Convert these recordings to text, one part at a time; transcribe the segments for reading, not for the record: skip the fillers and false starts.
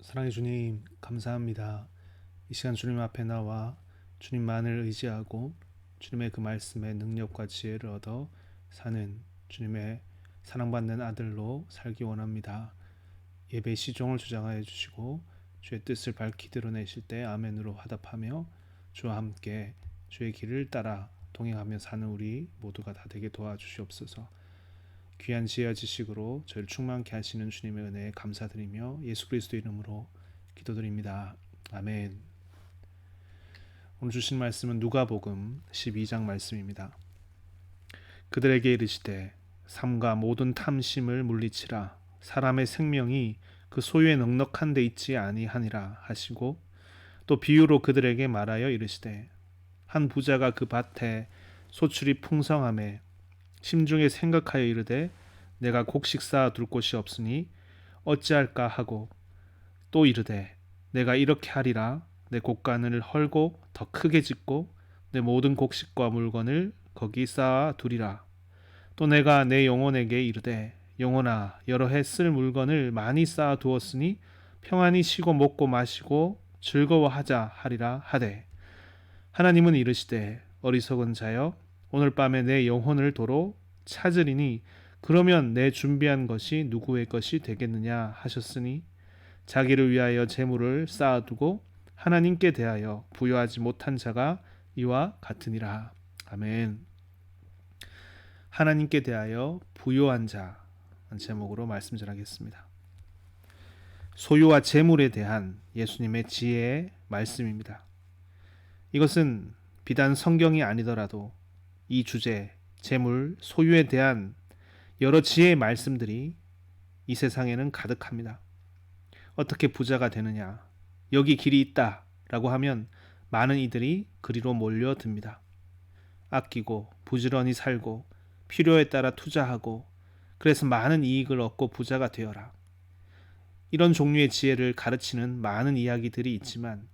사랑의 주님, 감사합니다. 이 시간 주님 앞에 나와 주님만을 의지하고 주님의 그 말씀의 능력과 지혜를 얻어 사는 주님의 사랑받는 아들로 살기 원합니다. 예배 시종을 주장하여 주시고 주의 뜻을 밝히 드러내실 때 아멘으로 화답하며 주와 함께 주의 길을 따라 동행하며 사는 우리 모두가 다 되게 도와주시옵소서. 귀한 지혜와 지식으로 저희를 충만케 하시는 주님의 은혜에 감사드리며 예수 그리스도 이름으로 기도드립니다. 아멘. 오늘 주신 말씀은 누가복음 12장 말씀입니다. 그들에게 이르시되 삼가 모든 탐심을 물리치라. 사람의 생명이 그 소유에 넉넉한 데 있지 아니하니라 하시고 또 비유로 그들에게 말하여 이르시되 한 부자가 그 밭에 소출이 풍성함에 심중에 생각하여 이르되 내가 곡식 쌓아 둘 곳이 없으니 어찌할까 하고 또 이르되 내가 이렇게 하리라. 내 곡간을 헐고 더 크게 짓고 내 모든 곡식과 물건을 거기 쌓아 두리라. 또 내가 내 영혼에게 이르되 영혼아 여러 해 쓸 물건을 많이 쌓아 두었으니 평안히 쉬고 먹고 마시고 즐거워하자 하리라 하되 하나님은 이르시되 어리석은 자여 오늘 밤에 내 영혼을 도로 찾으리니 그러면 내 준비한 것이 누구의 것이 되겠느냐 하셨으니 자기를 위하여 재물을 쌓아두고 하나님께 대하여 부여하지 못한 자가 이와 같으니라. 아멘. 하나님께 대하여 부요한 자 제목으로 말씀 전하겠습니다. 소유와 재물에 대한 예수님의 지혜의 말씀입니다. 이것은 비단 성경이 아니더라도 이 주제, 재물, 소유에 대한 여러 지혜의 말씀들이 이 세상에는 가득합니다. 어떻게 부자가 되느냐, 여기 길이 있다 라고 하면 많은 이들이 그리로 몰려듭니다. 아끼고 부지런히 살고 필요에 따라 투자하고 그래서 많은 이익을 얻고 부자가 되어라. 이런 종류의 지혜를 가르치는 많은 이야기들이 있지만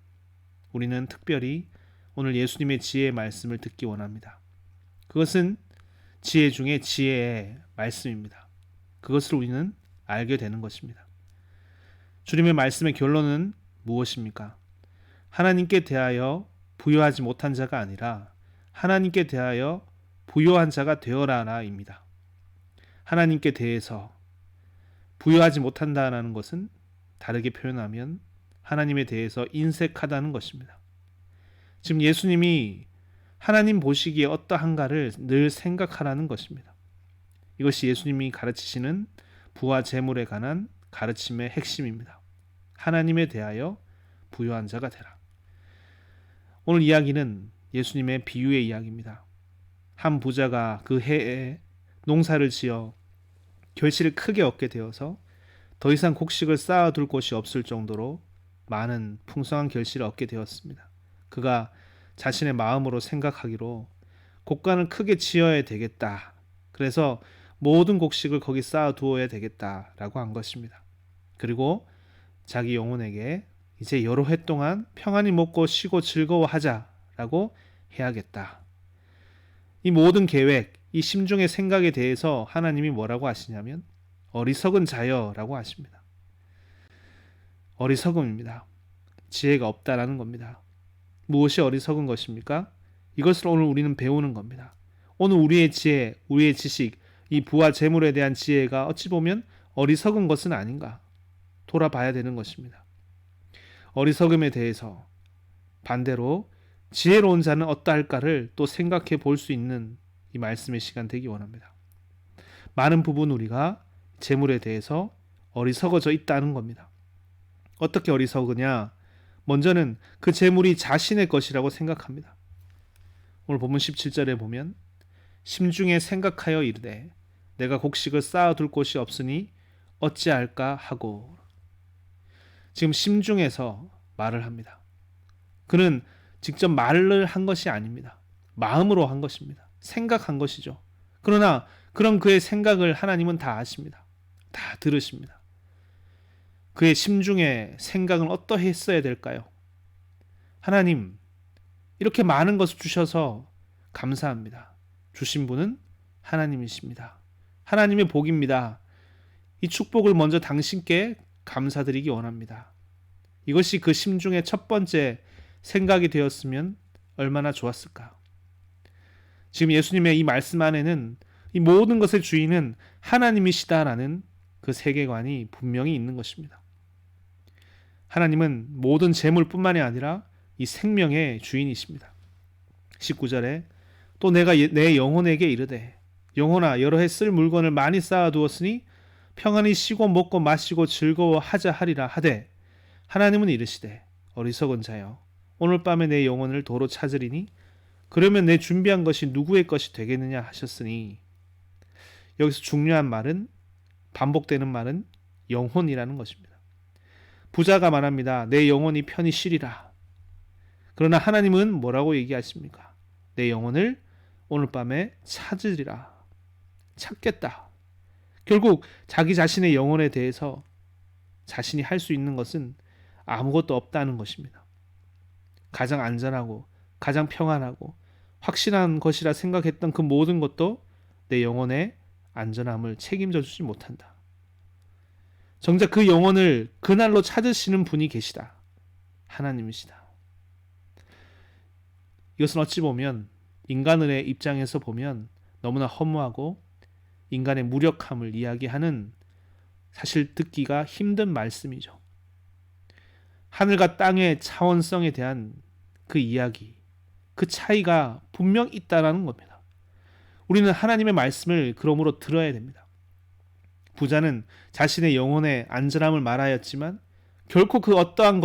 우리는 특별히 오늘 예수님의 지혜의 말씀을 듣기 원합니다. 그것은 지혜 중에 지혜의 말씀입니다. 그것을 우리는 알게 되는 것입니다. 주님의 말씀의 결론은 무엇입니까? 하나님께 대하여 부여하지 못한 자가 아니라 하나님께 대하여 부여한 자가 되어라라입니다. 하나님께 대해서 부여하지 못한다는 것은 다르게 표현하면 하나님에 대해서 인색하다는 것입니다. 지금 예수님이 하나님 보시기에 어떠한가를 늘 생각하라는 것입니다. 이것이 예수님이 가르치시는 부와 재물에 관한 가르침의 핵심입니다. 하나님에 대하여 부요한 자가 되라. 오늘 이야기는 예수님의 비유의 이야기입니다. 한 부자가 그 해에 농사를 지어 결실을 크게 얻게 되어서 더 이상 곡식을 쌓아둘 곳이 없을 정도로 많은 풍성한 결실을 얻게 되었습니다. 그가 자신의 마음으로 생각하기로 곡간을 크게 지어야 되겠다. 그래서 모든 곡식을 거기 쌓아두어야 되겠다라고 한 것입니다. 그리고 자기 영혼에게 이제 여러 해 동안 평안히 먹고 쉬고 즐거워하자라고 해야겠다. 이 모든 계획, 이 심중의 생각에 대해서 하나님이 뭐라고 하시냐면 어리석은 자여라고 하십니다. 어리석음입니다. 지혜가 없다라는 겁니다. 무엇이 어리석은 것입니까? 이것을 오늘 우리는 배우는 겁니다. 오늘 우리의 지혜, 우리의 지식, 이 부와 재물에 대한 지혜가 어찌 보면 어리석은 것은 아닌가 돌아봐야 되는 것입니다. 어리석음에 대해서 반대로 지혜로운 자는 어떠할까를 또 생각해 볼 수 있는 이 말씀의 시간 되기 원합니다. 많은 부분 우리가 재물에 대해서 어리석어져 있다는 겁니다. 어떻게 어리석으냐? 먼저는 그 재물이 자신의 것이라고 생각합니다. 오늘 본문 17절에 보면 심중에 생각하여 이르되 내가 곡식을 쌓아둘 곳이 없으니 어찌할까 하고 지금 심중에서 말을 합니다. 그는 직접 말을 한 것이 아닙니다. 마음으로 한 것입니다. 생각한 것이죠. 그러나 그런 그의 생각을 하나님은 다 아십니다. 다 들으십니다. 그의 심중의 생각은 어떠했어야 될까요? 하나님, 이렇게 많은 것을 주셔서 감사합니다. 주신 분은 하나님이십니다. 하나님의 복입니다. 이 축복을 먼저 당신께 감사드리기 원합니다. 이것이 그 심중의 첫 번째 생각이 되었으면 얼마나 좋았을까. 지금 예수님의 이 말씀 안에는 이 모든 것의 주인은 하나님이시다라는 그 세계관이 분명히 있는 것입니다. 하나님은 모든 재물뿐만이 아니라 이 생명의 주인이십니다. 19절에 또 내가 내 영혼에게 이르되 영혼아 여러 해 쓸 물건을 많이 쌓아두었으니 평안히 쉬고 먹고 마시고 즐거워하자 하리라 하되 하나님은 이르시되 어리석은 자여 오늘 밤에 내 영혼을 도로 찾으리니 그러면 내 준비한 것이 누구의 것이 되겠느냐 하셨으니 여기서 중요한 말은 반복되는 말은 영혼이라는 것입니다. 부자가 말합니다. 내 영혼이 편히 쉬리라. 그러나 하나님은 뭐라고 얘기하십니까? 내 영혼을 오늘 밤에 찾으리라. 찾겠다. 결국 자기 자신의 영혼에 대해서 자신이 할 수 있는 것은 아무것도 없다는 것입니다. 가장 안전하고 가장 평안하고 확실한 것이라 생각했던 그 모든 것도 내 영혼의 안전함을 책임져 주지 못한다. 정작 그 영혼을 그날로 찾으시는 분이 계시다. 하나님이시다. 이것은 어찌 보면 인간의 입장에서 보면 너무나 허무하고 인간의 무력함을 이야기하는 사실 듣기가 힘든 말씀이죠. 하늘과 땅의 차원성에 대한 그 이야기, 그 차이가 분명 있다라는 겁니다. 우리는 하나님의 말씀을 그러므로 들어야 됩니다. 부자는 자신의 영혼의 안전함을 말하였지만 결코 그 어떠한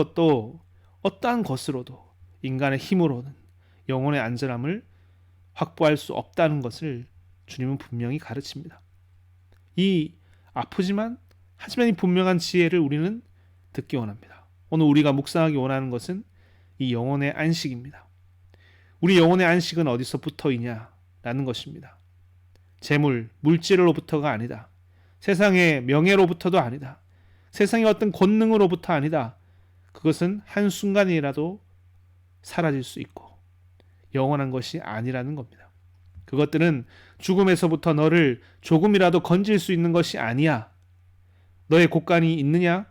것으로도 인간의 힘으로는 영혼의 안전함을 확보할 수 없다는 것을 주님은 분명히 가르칩니다. 이 아프지만 하지만 이 분명한 지혜를 우리는 듣기 원합니다. 오늘 우리가 묵상하기 원하는 것은 이 영혼의 안식입니다. 우리 영혼의 안식은 어디서 붙어 있냐라는 것입니다. 재물, 물질로부터가 아니다. 세상의 명예로부터도 아니다. 세상의 어떤 권능으로부터 아니다. 그것은 한순간이라도 사라질 수 있고 영원한 것이 아니라는 겁니다. 그것들은 죽음에서부터 너를 조금이라도 건질 수 있는 것이 아니야. 너의 곡간이 있느냐?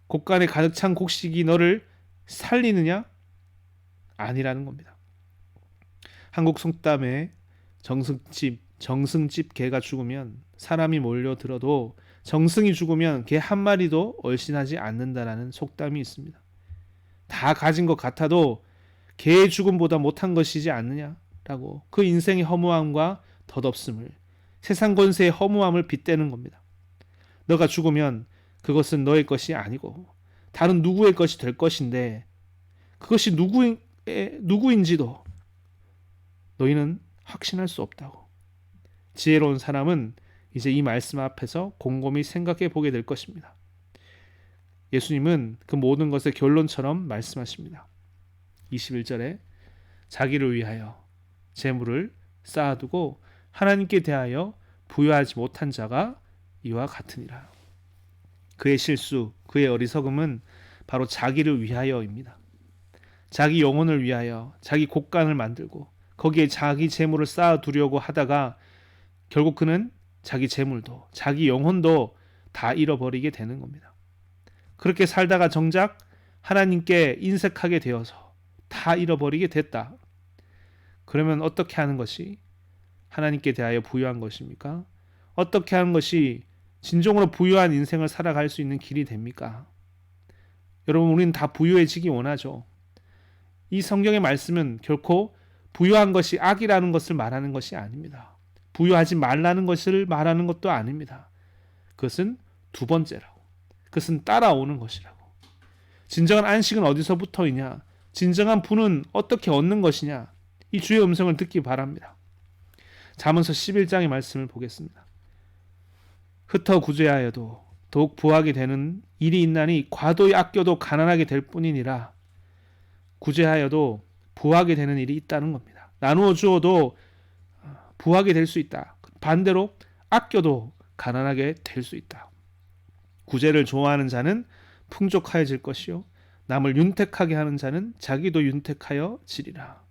곡간에 가득 찬 곡식이 너를 살리느냐? 아니라는 겁니다. 한국 속담에 정승집 개가 죽으면 사람이 몰려들어도 정승이 죽으면 개 한 마리도 얼씬하지 않는다라는 속담이 있습니다. 다 가진 것 같아도 개의 죽음보다 못한 것이지 않느냐라고 그 인생의 허무함과 덧없음을 세상 권세의 허무함을 빗대는 겁니다. 너가 죽으면 그것은 너의 것이 아니고 다른 누구의 것이 될 것인데 그것이 누구인지도 너희는 확신할 수 없다고. 지혜로운 사람은 이제 이 말씀 앞에서 곰곰이 생각해 보게 될 것입니다. 예수님은 그 모든 것의 결론처럼 말씀하십니다. 21절에 자기를 위하여 재물을 쌓아두고 하나님께 대하여 부여하지 못한 자가 이와 같으니라. 그의 실수, 그의 어리석음은 바로 자기를 위하여입니다. 자기 영혼을 위하여 자기 곡간을 만들고 거기에 자기 재물을 쌓아두려고 하다가 결국 그는 자기 재물도 자기 영혼도 다 잃어버리게 되는 겁니다. 그렇게 살다가 정작 하나님께 인색하게 되어서 다 잃어버리게 됐다. 그러면 어떻게 하는 것이 하나님께 대하여 부유한 것입니까? 어떻게 하는 것이 진정으로 부유한 인생을 살아갈 수 있는 길이 됩니까? 여러분, 우리는 다 부유해지기 원하죠. 이 성경의 말씀은 결코 부유한 것이 악이라는 것을 말하는 것이 아닙니다. 부유하지 말라는 것을 말하는 것도 아닙니다. 그것은 두 번째라고. 그것은 따라오는 것이라고. 진정한 안식은 어디서부터 있냐? 진정한 부는 어떻게 얻는 것이냐? 이 주의 음성을 듣기 바랍니다. 잠언서 11장의 말씀을 보겠습니다. 흩어 구제하여도 더욱 부하게 되는 일이 있나니 과도히 아껴도 가난하게 될 뿐이니라. 구제하여도 부하게 되는 일이 있다는 겁니다. 나누어 주어도 부하게 될 수 있다. 반대로 아껴도 가난하게 될 수 있다. 구제를 좋아하는 자는 풍족하여질 것이요 남을 윤택하게 하는 자는 자기도 윤택하여 지리라.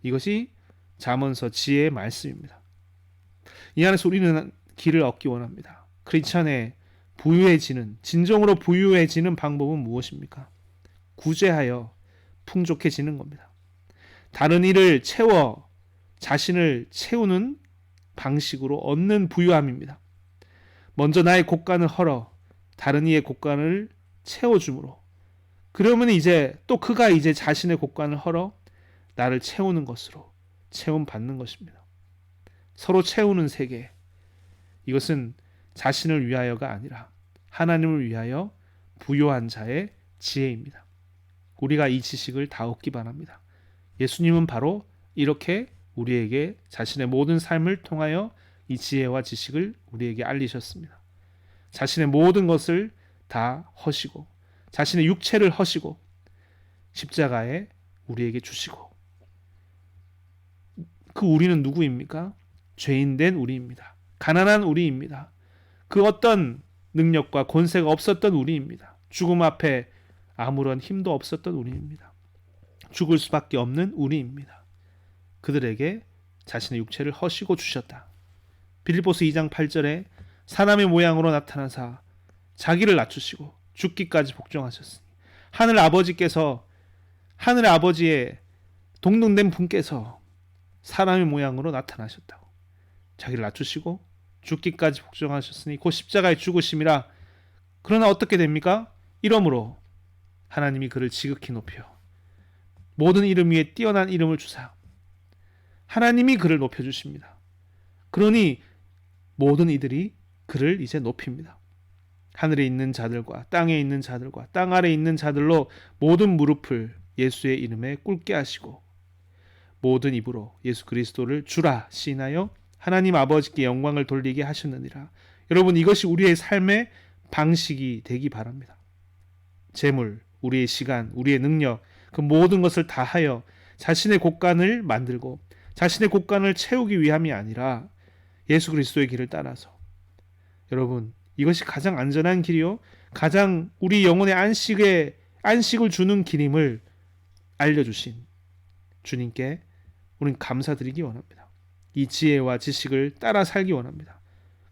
이것이 잠언서 지혜의 말씀입니다. 이 안에서 우리는 길을 얻기 원합니다. 크리스천의 부유해지는, 진정으로 부유해지는 방법은 무엇입니까? 구제하여 풍족해지는 겁니다. 다른 이를 채워 자신을 채우는 방식으로 얻는 부유함입니다. 먼저 나의 곳간을 헐어 다른 이의 곳간을 채워주므로, 그러면 이제 또 그가 이제 자신의 곳간을 헐어 나를 채우는 것으로 채움 받는 것입니다. 서로 채우는 세계, 이것은 자신을 위하여가 아니라 하나님을 위하여 부요한 자의 지혜입니다. 우리가 이 지식을 다 얻기 바랍니다. 예수님은 바로 이렇게 우리에게 자신의 모든 삶을 통하여 이 지혜와 지식을 우리에게 알리셨습니다. 자신의 모든 것을 다 허시고 자신의 육체를 허시고 십자가에 우리에게 주시고, 그 우리는 누구입니까? 죄인된 우리입니다. 가난한 우리입니다. 그 어떤 능력과 권세가 없었던 우리입니다. 죽음 앞에 아무런 힘도 없었던 우리입니다. 죽을 수밖에 없는 우리입니다. 그들에게 자신의 육체를 허시고 주셨다. 빌립보서 2장 8절에 사람의 모양으로 나타나사 자기를 낮추시고 죽기까지 복종하셨으니, 하늘 아버지의 동등된 분께서 사람의 모양으로 나타나셨다고. 자기를 낮추시고 죽기까지 복종하셨으니 곧 십자가의 죽으심이라. 그러나 어떻게 됩니까? 이러므로 하나님이 그를 지극히 높여 모든 이름 위에 뛰어난 이름을 주사 하나님이 그를 높여주십니다. 그러니 모든 이들이 그를 이제 높입니다. 하늘에 있는 자들과 땅에 있는 자들과 땅 아래에 있는 자들로 모든 무릎을 예수의 이름에 꿇게 하시고 모든 입으로 예수 그리스도를 주라 시인하여 하나님 아버지께 영광을 돌리게 하셨느니라. 여러분, 이것이 우리의 삶의 방식이 되기 바랍니다. 재물, 우리의 시간, 우리의 능력, 그 모든 것을 다하여 자신의 곳간을 만들고 자신의 곳간을 채우기 위함이 아니라 예수 그리스도의 길을 따라서, 여러분, 이것이 가장 안전한 길이요 가장 우리 영혼의 안식을 주는 길임을 알려주신 주님께 우리는 감사드리기 원합니다. 이 지혜와 지식을 따라 살기 원합니다.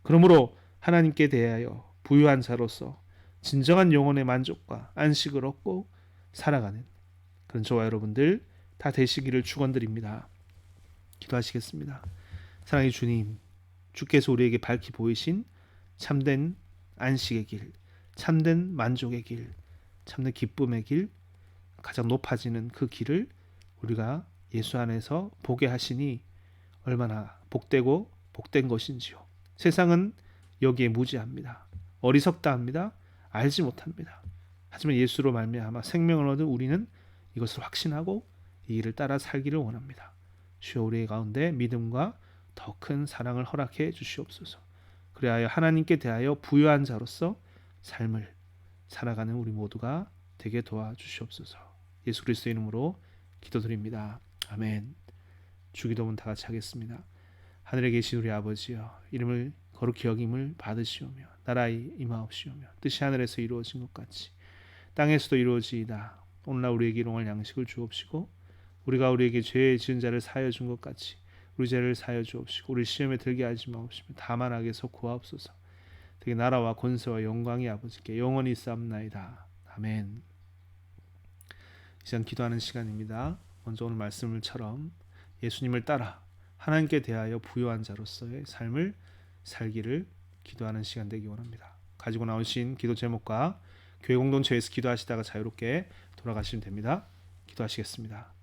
그러므로 하나님께 대하여 부유한 자로서 진정한 영혼의 만족과 안식을 얻고 살아가는 그런 저와 여러분들 다 되시기를 축원드립니다. 기도하시겠습니다. 사랑의 주님, 주께서 우리에게 밝히 보이신 참된 안식의 길, 참된 만족의 길, 참된 기쁨의 길, 가장 높아지는 그 길을 우리가 예수 안에서 보게 하시니 얼마나 복되고 복된 것인지요. 세상은 여기에 무지합니다. 어리석다 합니다. 알지 못합니다. 하지만 예수로 말미암아 생명을 얻은 우리는 이것을 확신하고 이 길을 따라 살기를 원합니다. 주여, 우리의 가운데 믿음과 더 큰 사랑을 허락해 주시옵소서. 그리하여 하나님께 대하여 부유한 자로서 삶을 살아가는 우리 모두가 되게 도와주시옵소서. 예수 그리스도의 이름으로 기도드립니다. 아멘. 주기도문 다 같이 하겠습니다. 하늘에 계신 우리 아버지여, 이름을 거룩히 여김을 받으시오며 나라의 임하옵시오며 뜻이 하늘에서 이루어진 것 같이 땅에서도 이루어지이다. 오늘날 우리에게 일용할 양식을 주옵시고 우리가 우리에게 죄 지은 자를 사하여 준 것 같이 우리 죄를 사하여 주옵시고 우리 시험에 들게 하지 마옵시며 다만 악에서 구하옵소서. 되게 나라와 권세와 영광이 아버지께 영원히 있사옵나이다. 아멘. 이제 기도하는 시간입니다. 먼저 오늘 말씀을처럼 예수님을 따라 하나님께 대하여 부요한 자로서의 삶을 살기를 기도하는 시간 되기 원합니다. 가지고 나오신 기도 제목과 교회 공동체에서 기도하시다가 자유롭게 돌아가시면 됩니다. 기도하시겠습니다.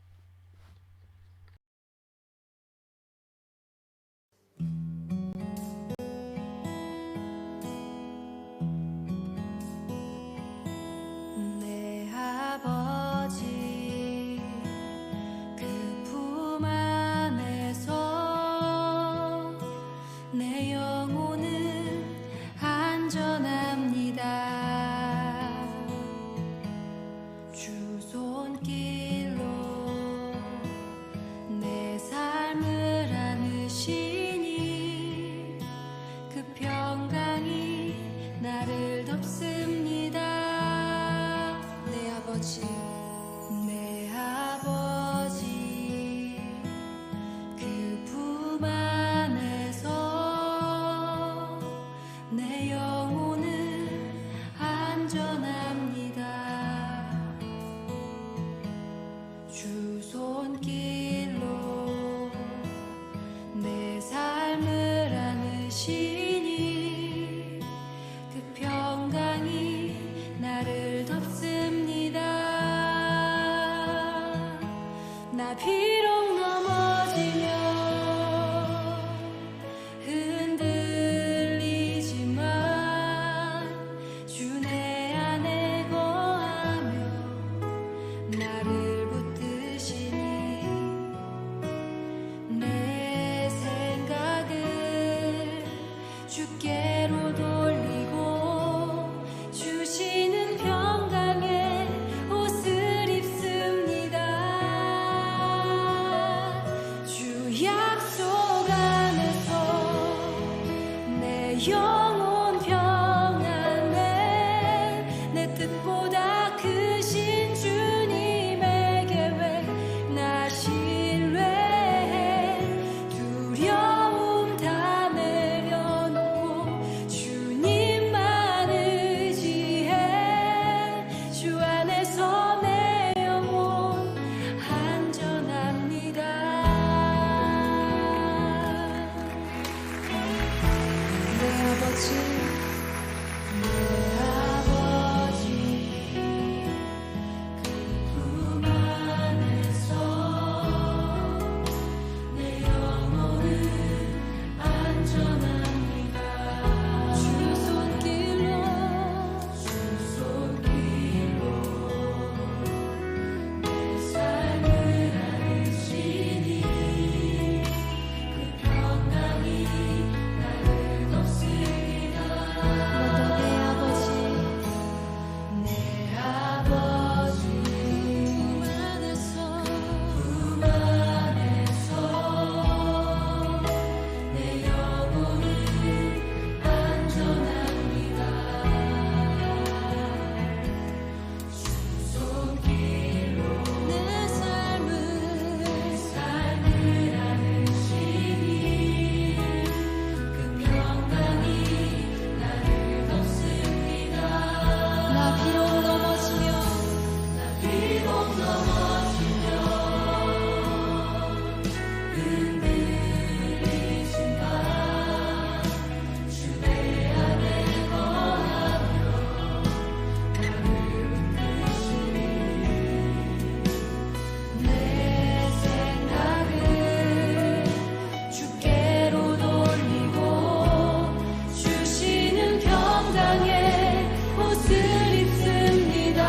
평강의 옷을 입습니다.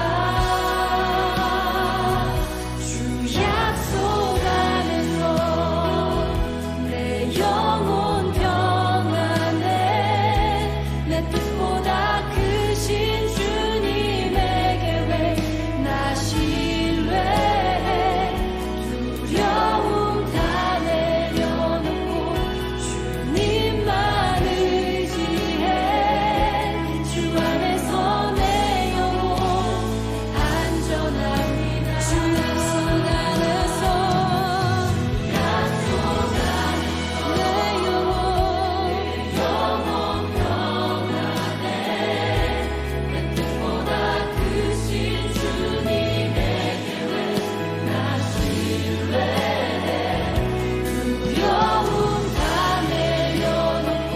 주 약속 안에서 내 영혼 평안해. 내 뜻보다 크신 주님의 계획 나 신뢰해. 두려움 다 내려놓고 주님만 의지해. 주 안에서 내 영혼 안전합니다. 주 약속 안에서 내 영혼 평안해. 내 뜻보다 크신 주님의 계획 나 신뢰해. 두려움 다 내려놓고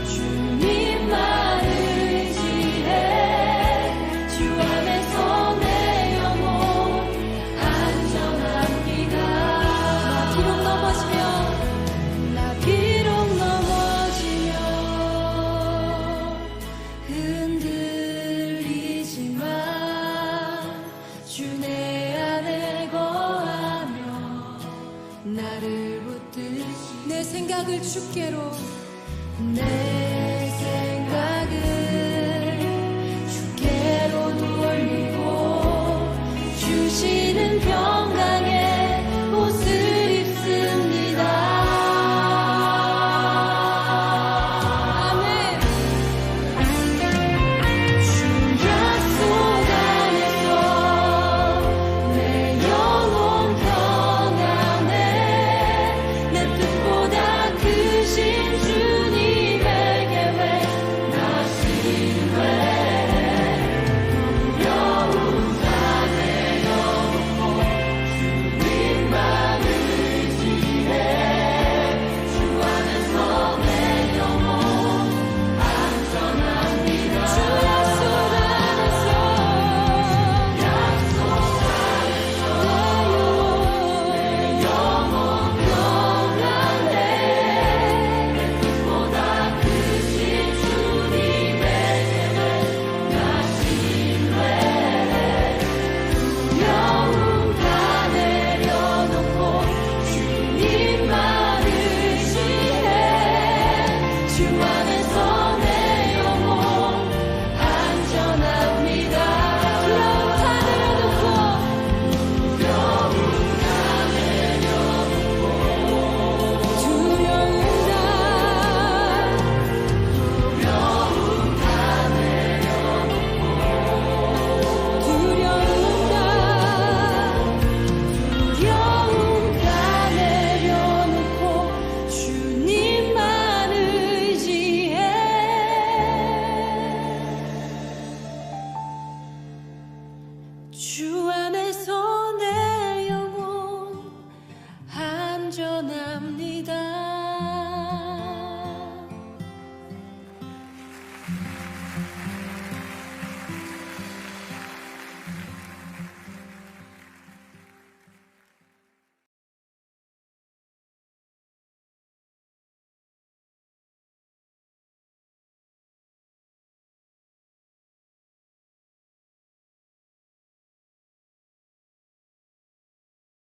주님만 의지해. 주 안에서 내 영혼 안전합니다. 나 비록 넘어지면 흔들리지만 주 내 안에 거하며 나를 붙드시. 내 생각을 주께로